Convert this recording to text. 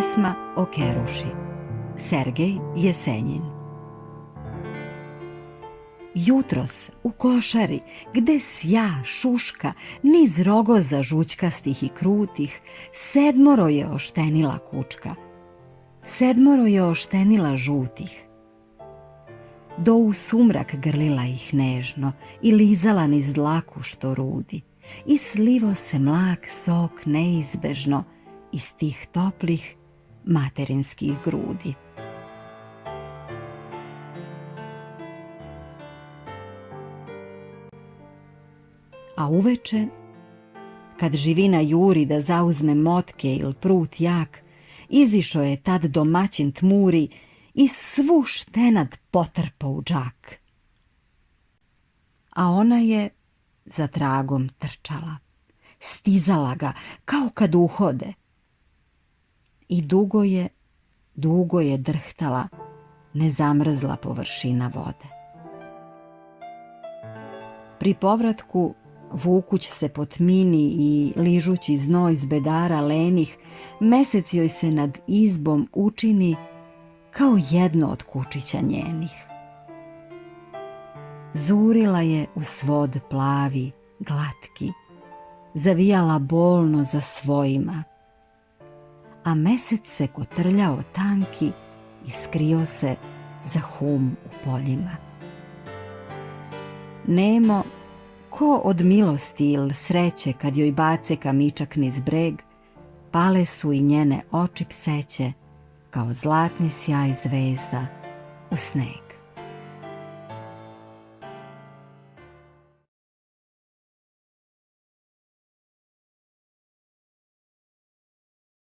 Pjesma o keruši. Sergej Jesenjin. Jutros u košari, gde sja, šuška, niz rogoza žućkastih i krutih, 7 je oštenila kučka, 7 je oštenila žutih. Do u sumrak grlila ih nežno i lizala niz dlaku što rudi, i slivo se mlak sok neizbežno iz tih toplih materinskih grudi. A uveče, kad živina juri da zauzme motke il prut jak, izišao je tad domaćin tmuri i svu štenad potrpao u džak. A ona je za tragom trčala, stizala ga kao kad uhode. I dugo je drhtala nezamrzla površina vode. Pri povratku, vukuć se po tmini i ližući znoj z bedara lenih, mesec joj se nad izbom učini kao jedno od kučića njenih. Zurila je u svod plavi, glatki, zavijala bolno za svojima, a mesec se kotrljao tanki i skrio se za hum u poljima. Nemo, ko od milosti il sreće kad joj bace kamičak niz breg, pale su i njene oči pseće kao zlatni sjaj zvezda u sneg.